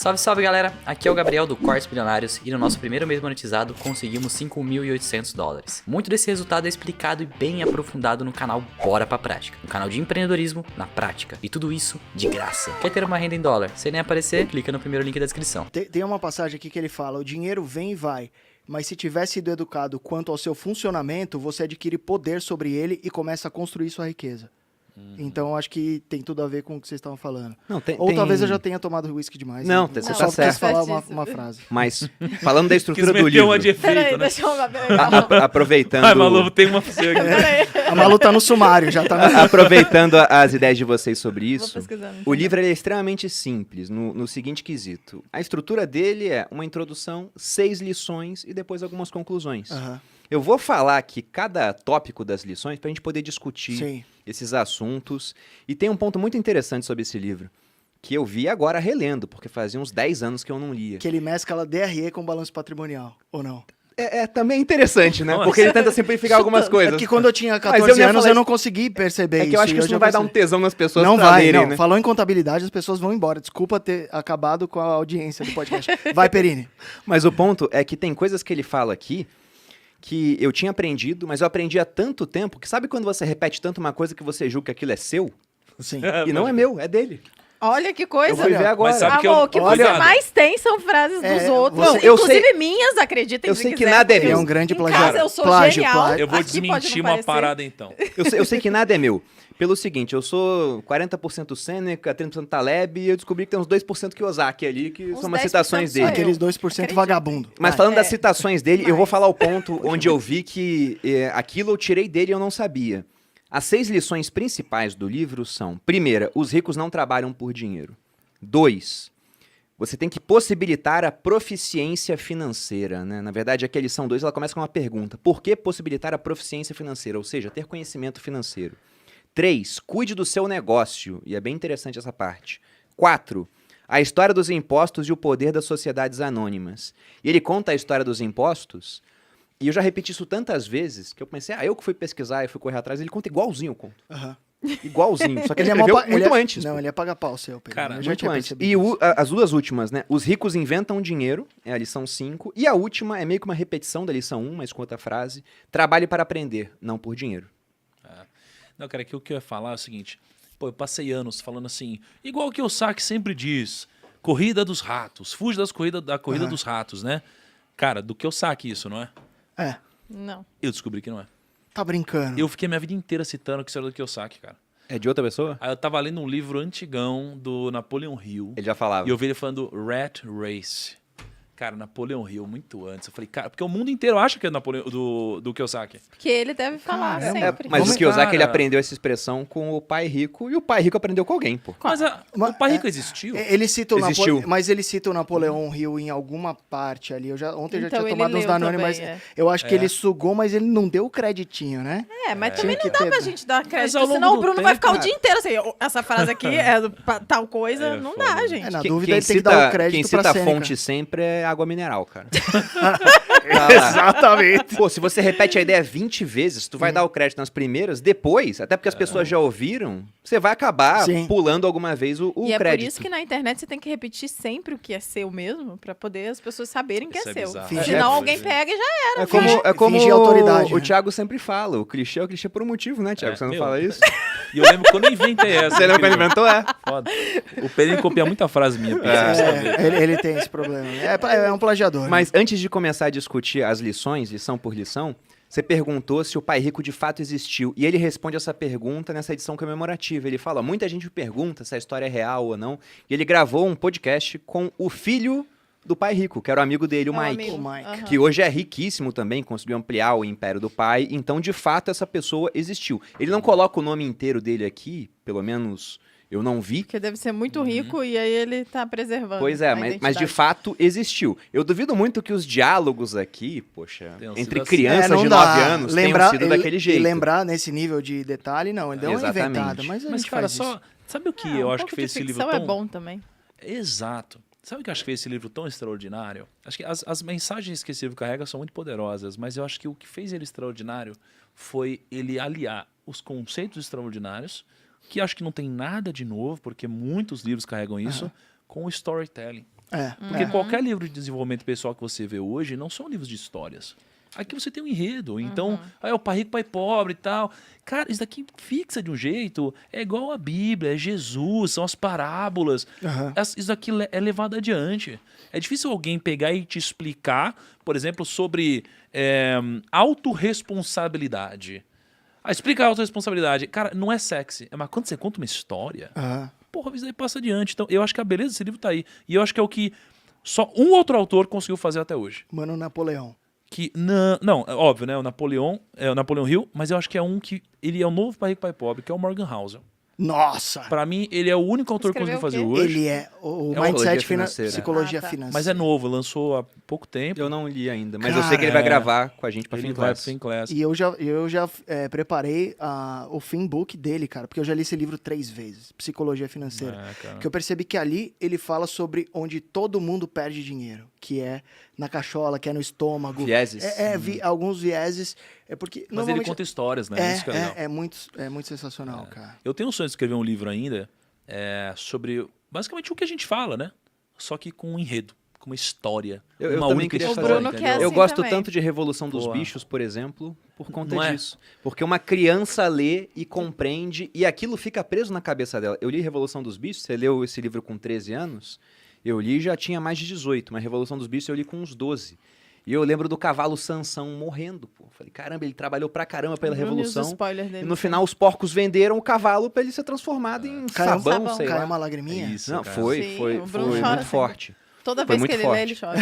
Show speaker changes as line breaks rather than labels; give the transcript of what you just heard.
Salve, salve galera, aqui é o Gabriel do Cortes Bilionários e no nosso primeiro mês monetizado conseguimos $5.800. Muito desse resultado é explicado e bem aprofundado no canal Bora Pra Prática, um canal de empreendedorismo na prática, e tudo isso de graça. Quer ter uma renda em dólar? Sem nem aparecer? Clica no primeiro link da descrição.
Tem uma passagem aqui que ele fala, o dinheiro vem e vai, mas se tiver sido educado quanto ao seu funcionamento, você adquire poder sobre ele e começa a construir sua riqueza. Então, acho que tem tudo a ver com o que vocês estavam falando.
Não,
talvez eu já tenha tomado uísque demais.
Não,
né?
você
Eu só
tá certo.
quis falar uma frase.
Mas, falando da estrutura
Quis
do
meter
livro,
uma de efeito,
Peraí,
né?
deixa eu...
aproveitando...
Ai, Malu, tem uma pra você aqui.
A Malu tá no sumário, já tá no...
Aproveitando as ideias de vocês sobre
Vou
isso,
pesquisar.
o livro ele é extremamente simples, no seguinte quesito. A estrutura dele é uma introdução, 6 lições e depois algumas conclusões.
Aham.
Eu vou falar aqui cada tópico das lições para a gente poder discutir
Sim.
esses assuntos. E tem um ponto muito interessante sobre esse livro, que eu vi agora relendo, porque fazia uns 10 anos que eu não lia.
Que ele mescla DRE com balanço patrimonial, ou não?
É também interessante, né?
Nossa.
Porque ele tenta simplificar algumas coisas.
É que quando eu tinha
Mas
14
eu não ia
anos,
falar
eu não
isso.
consegui perceber isso.
É que eu acho que
e
isso
hoje
não
eu
vai dar um
percebi.
tesão nas pessoas
Não
pra
vai,
lerem,
não.
né?
Falou em contabilidade, as pessoas vão embora. Desculpa ter acabado com a audiência do podcast. Vai, Perini.
Mas o ponto é que tem coisas que ele fala aqui que eu tinha aprendido, mas eu aprendi há tanto tempo que sabe quando você repete tanto uma coisa que você julga que aquilo é seu?
Sim.
E não é meu, é dele.
Olha que coisa.
Eu fui ver agora.
Mas sabe que
Amor,
eu-
o que
olha-
você mais tem são frases dos
É,
outros.
você-
Não, eu
inclusive
sei-
minhas, acreditem
eu
se
sei que
quiser,
nada é
porque
meu.
É um grande
em
plagiário.
casa eu sou
Plágio,
genial.
plágio.
Eu vou
Aqui pode
desmentir
não
uma
parecer.
parada então.
Eu sei que nada é meu. Pelo seguinte, eu sou 40% Sêneca, 30% Taleb, e eu descobri que tem uns 2% Kiyosaki ali, que
Uns
são umas
10%
citações
sou
dele.
eu.
Aqueles 2%
Acredito.
vagabundo.
Mas
Vai.
falando das citações dele, eu vou
Mas-
falar o ponto onde eu vi que aquilo eu tirei dele e eu não sabia. As 6 lições principais do livro são: primeira, os ricos não trabalham por dinheiro. 2, você tem que possibilitar a proficiência financeira, né? Na verdade, aqui a lição 2 ela começa com uma pergunta: por que possibilitar a proficiência financeira? Ou seja, ter conhecimento financeiro. 3, cuide do seu negócio, e é bem interessante essa parte. 4, a história dos impostos e o poder das sociedades anônimas. E ele conta a história dos impostos, e eu já repeti isso tantas vezes, que eu pensei, eu que fui pesquisar e fui correr atrás, ele conta igualzinho o conto.
Aham.
Igualzinho, só que ele
é
escreveu
mó pa-
muito
ele é-
antes.
Não,
pô.
ele é paga-pau seu, Pedro.
Cara,
Eu já
Muito
tinha
antes.
percebido
E
isso.
as duas últimas, né? Os ricos inventam dinheiro, é a lição 5. E a última é meio que uma repetição da lição 1, mas com outra frase. Trabalhe para aprender, não por dinheiro.
Não, cara, aqui o que eu ia falar é o seguinte. Pô, eu passei anos falando assim, igual que o Kiyosaki sempre diz, corrida dos ratos, fuge da corrida dos ratos, né? Cara, do Kiyosaki isso, não é?
É,
Não.
Eu descobri que não é.
tá brincando.
Eu fiquei minha vida inteira citando que isso era do Kiyosaki, cara.
É de outra pessoa?
Aí eu tava lendo um livro antigão do Napoleon Hill.
Ele já falava.
E eu vi ele falando Rat Race. Cara, Napoleon Hill, muito antes. Eu falei, cara, porque o mundo inteiro acha que é do Kiyosaki.
Que ele deve falar
Caramba.
sempre.
Mas
Vamos-
o Kiyosaki
Cara.
ele aprendeu essa expressão com o pai rico, e o pai rico aprendeu com alguém, pô.
Mas
Mas-
o pai rico existiu?
Ele cita o
Existiu.
Napoleão, mas ele cita o Napoleão Hill em alguma parte ali. Ontem eu já
Então
tinha
ele
tomado uns
leu
Danone,
também,
mas
é.
eu acho que ele sugou, mas ele não deu o creditinho, né?
Mas também
Tinha
não
que
dá
ter-
pra gente dar crédito,
ao longo
senão o
do
Bruno vai
tempo,
ficar o
cara.
dia inteiro assim, essa frase aqui é tal coisa,
É,
não
foda.
dá, gente.
Na
Quem-
dúvida,
quem
ele tem que
cita-
dar o crédito
Quem
pra
cita a
Sêneca.
fonte sempre é água mineral, cara.
Exatamente.
Pô, se você repete a ideia 20 vezes, tu vai dar o crédito nas primeiras, depois, até porque as pessoas já ouviram, você vai acabar
Sim.
pulando alguma vez o
E é por
crédito.
isso que na internet você tem que repetir sempre o que é seu mesmo, pra poder as pessoas saberem que
Isso
é
é
seu.
bizarro.
Finge-
Senão
É,
alguém
finge.
pega e já era.
É como
fingir autoridade,
o
né?
Thiago sempre fala, o clichê é o clichê por um motivo, né, Thiago? Você não
meu.
fala isso?
E eu lembro quando eu inventei essa.
Você lembra quando
incrível.
inventou? É.
Foda. O Pedro copia muita frase minha. Pedro, você sabe.
Ele tem esse problema. É um plagiador.
Mas antes de começar a discutir as lições, lição por lição, você perguntou se o pai rico de fato existiu. E ele responde essa pergunta nessa edição comemorativa. Ele fala, muita gente me pergunta se a história é real ou não. E ele gravou um podcast com o filho do pai rico, que era o amigo dele, o
É um
Mike.
amigo.
O Mike.
Aham.
Que hoje é riquíssimo também, conseguiu ampliar o império do pai. Então, de fato, essa pessoa existiu. Ele não coloca o nome inteiro dele aqui, pelo menos eu não vi.
Porque deve ser muito rico e aí ele tá preservando.
Pois é,
a
mas de
identidade.
fato existiu. Eu duvido muito que os diálogos aqui, poxa,
Tenham
entre
sido assim.
crianças
não
de
dá.
9 anos tenham sido daquele jeito.
E lembrar nesse nível de detalhe, não. Ele deu uma
Exatamente.
inventada, mas a
Mas,
gente
cara,
faz
só.
isso.
Sabe o que
Ah,
eu
um
acho
pouco
que fez
de
esse livro
ficção
tão.
é bom também.
Exato. Sabe o que eu acho que fez esse livro tão extraordinário? Acho que as mensagens que esse livro carrega são muito poderosas, mas eu acho que o que fez ele extraordinário foi ele aliar os conceitos extraordinários, que acho que não tem nada de novo, porque muitos livros carregam isso, com o storytelling. Porque qualquer livro de desenvolvimento pessoal que você vê hoje não são livros de histórias. Aqui você tem um enredo. Então, é o pai rico, pai pobre e tal. Cara, isso daqui fixa de um jeito. É igual a Bíblia, é Jesus, são as parábolas. Isso daqui é levado adiante. É difícil alguém pegar e te explicar, por exemplo, sobre autorresponsabilidade. Explica a autorresponsabilidade. Cara, não é sexy. Mas quando você conta uma história, porra, isso aí passa adiante. Então, eu acho que a beleza desse livro tá aí. E eu acho que é o que só um outro autor conseguiu fazer até hoje.
Mano Napoleão.
Que não, é óbvio, né? O Napoleão Hill, mas eu acho que é um que ele é o novo pai rico, pai pobre, que é o Morgan Housel.
Nossa!
Pra mim, ele é o único autor que
Escreveu
conseguiu
o
fazer
quê?
hoje.
Ele é o
É
mindset
financeira.
psicologia
Ah, tá.
financeira.
Mas é novo, lançou há pouco tempo.
Eu não li ainda, mas eu sei que ele vai
Cara,
gravar com a gente pra
Ele
Fin
vai pro
Class.
Fin Class.
E eu já preparei o Finbook dele, cara, porque eu já li esse livro 3 vezes, Psicologia Financeira.
Cara.
Que eu percebi que ali ele fala sobre onde todo mundo perde dinheiro, que é na cachola, que é no estômago.
Vieses.
Alguns vieses. É porque
Mas ele
normalmente
conta histórias, né? Isso que é legal.
é muito sensacional, cara.
Eu tenho um sonho de escrever um livro ainda sobre basicamente o que a gente fala, né? Só que com um enredo, com uma história.
Eu
uma
também
única
queria
história,
fazer.
O Bruno
entendeu?
quer
Eu
assim
gosto
também.
tanto de Revolução dos
Porra.
Bichos, por exemplo, por conta
Não é?
disso. Porque uma criança lê e compreende e aquilo fica preso na cabeça dela. Eu li Revolução dos Bichos, você leu esse livro com 13 anos? Eu li e já tinha mais de 18, mas Revolução dos Bichos eu li com uns 12. E eu lembro do cavalo Sansão morrendo, pô. Falei, caramba, ele trabalhou pra caramba pela
Bruno e os
Revolução.
spoilers
E
dele.
no final os porcos venderam o cavalo pra ele ser transformado em sabão, sei
Caiu
lá.
uma lagriminha?
É isso,
Não,
cara.
foi
Sim, o Bruno
muito
chora sempre.
forte.
Toda
Foi
vez
muito
que ele lê, ele chora.